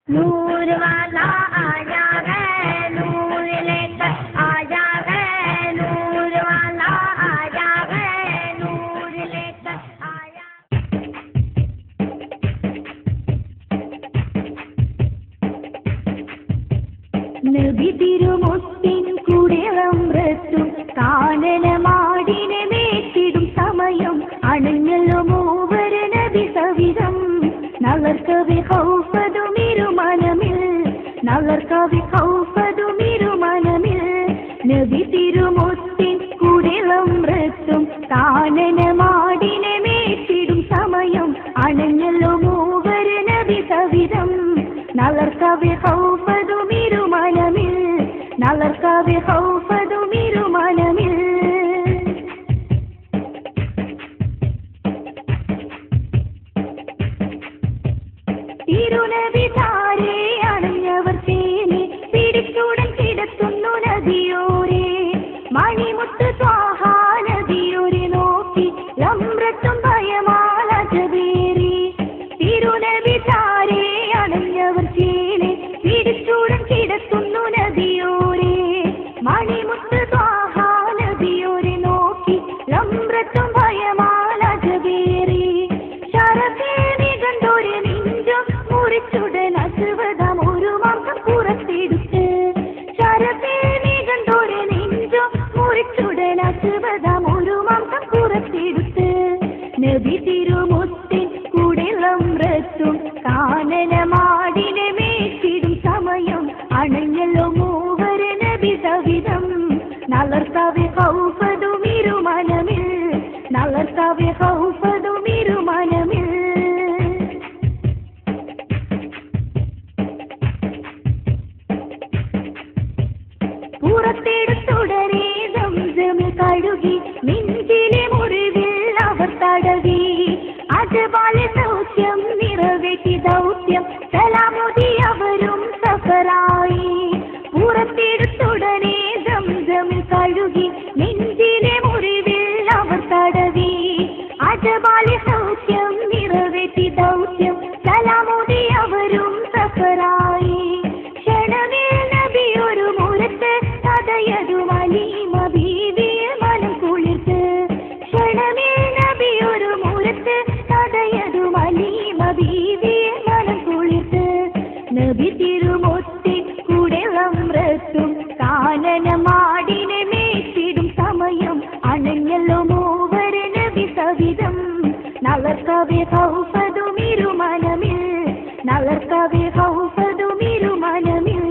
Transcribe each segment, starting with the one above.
नूर वाला आया है, नूर लेकर आया है, नूर वाला आया है, नूर लेकर आया। നബി തിരുമുത്തിൻ കുടിലമ്രത്തും കാനനമാടിനെ മേറ്റിടും സമയം അണഞ്ഞല്ലോ മൂവര് നബി സവിധം നളർക്കവി ഹൗഫതുമിരുമനമിൽ നളർക്കവി ഹൗഫതുമിരുമനമിൽ നബി തിരുമുത്തിൻ കുടിലമ്രത്തും കാനനമാടിനെ മേറ്റിടും സമയം അണഞ്ഞല്ലോ മൂവര് നബി സവിധം നളർക്കവി ഹൗഫതുമിരുമനമിൽ നളർക്കവി ഹൗഫതുമിരുമനമിൽ തിരുനബി താരേ അണഞ്ഞവർ തേനെ പിടിച്ചുടൻ കിടത്തുന്നു നദിയോരെ മണിമുത്ത് ത്വാഹ നദിയോരെ നോക്കി ലംറത്തും ഭയമാലജവേറി തിരുനബി താരേ അണഞ്ഞവർ തേനെ പിടിച്ചുടൻ കിടത്തുന്നു നദിയോരെ മണിമുത്ത് ത്വാഹ നദിയോരെ നോക്കി ലംറത്തും ഭയമാലജവേറി ശരഫേനി കണ്ടോരെ നെഞ്ചും മുറിച്ചുടൻ അസുവതം ഒരു മാസം പുറത്തെടുത്ത് ശരഫേനി കണ്ടോരെ നെഞ്ചും മുറിച്ചുടൻ അസുവതം ഒരു മാസം പുറത്തെടുത്ത് നബി തിരുമുത്തിൻ കുടിലമ്രത്തും കാനനമാടിനെ മേറ്റിടും സമയം അണഞ്ഞല്ലോ മൂവര് നബി സവിധം നളർക്കവി ഹൗഫതുമിരുമനമിൽ നളർക്കവി ഹൗഫതുമിരുമനമിൽ പുറത്തെടുത്തുടനെ സംസമിൽ കഴുകി നെഞ്ചിലെ മുറിവിൽ അവർ തടവി അജബാല ദൗത്യം നിറവേറ്റി ദൗത്യം സലാമുതി അവരും സഫറായി പുറത്തെടുത്തുടനെ സംസമിൽ കഴുകി നെഞ്ചിലെ മുറിവിൽ അവർ തടവി അജബാല ദൗത്യം നിറവേറ്റി ദൗത്യം സലാമുതി അവരും സഫറായി ക്ഷണമേ നബി ഒരു മുരത്ത് തടയതു മലീമ ബീവിയെ മനം കുളിർത്ത് ക്ഷണമേ നബി ഒരു മുരത്ത് തടയതു മലീമ ബീവിയെ മനം കുളിർത്ത് നബി തിരുമുത്തിൻ കുടിലമ്രത്തും കാനനമാടിനെ മേറ്റിടും സമയം അണഞ്ഞല്ലോ മൂവര് നബി സവിധം നളർക്കവി ഹൗഫതുമിരുമനമിൽ നളർക്കവി ഹൗഫതുമിരുമനമിൽ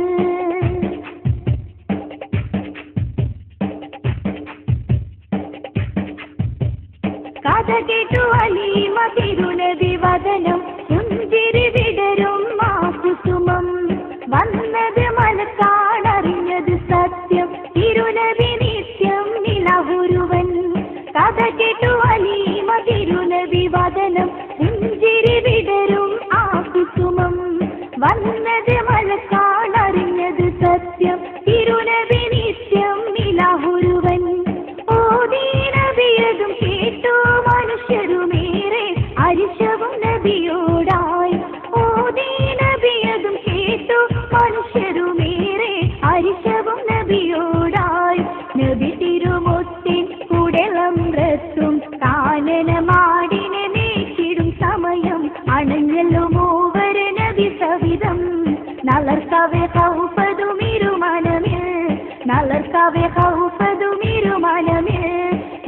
കഥ കേട്ടു അലീമ തിരുനബി വദനം പുഞ്ചിരി വിടരും ആ കുസുമം വന്നത് മനക്കാണറിഞ്ഞത് സത്യം തിരുനബി നിത്യം നിലവുരുവൻ കഥ കേട്ടു അലീമ തിരുനബി വദനം പുഞ്ചിരി വിടരും ആ കുസുമം വന്നത് മനക്കാണറിഞ്ഞത് സത്യം തിരുനബി നിത്യം നിലവുരുവൻ ഓദീനബിയതും കേട്ടു മനുഷ്യരുമേറെ അരിശവും നബിയോടായി ഓദീനബിയതും കേട്ടു മനുഷ്യരുമേറെ അരിശവും നബിയോടായി നബി തിരുമുത്തിൻ കുടിലമ്രത്തും കാനനമാടിനെ മേറ്റിടും സമയം അണഞ്ഞല്ലോ മൂവര് നബി സവിധം നളർക്കവി ഹൗഫതുമിരുമനമിൽ നളർക്കവി ഹൗഫതുമിരുമനമിൽ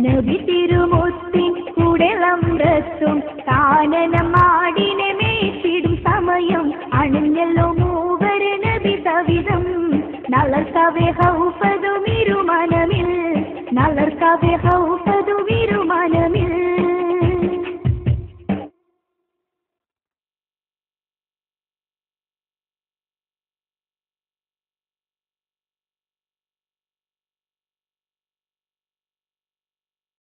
നബി തിരുമുത്തിൻ കുടിലമ്രത്തും കാനനമാടിനെ മേറ്റിടും സമയം അണഞ്ഞല്ലോ മൂവര് നബി സവിധം നളർക്കവി ഹൗഫതുമിരുമനമിൽ നളർക്കവി ഹൗഫതുമിരുമനമിൽ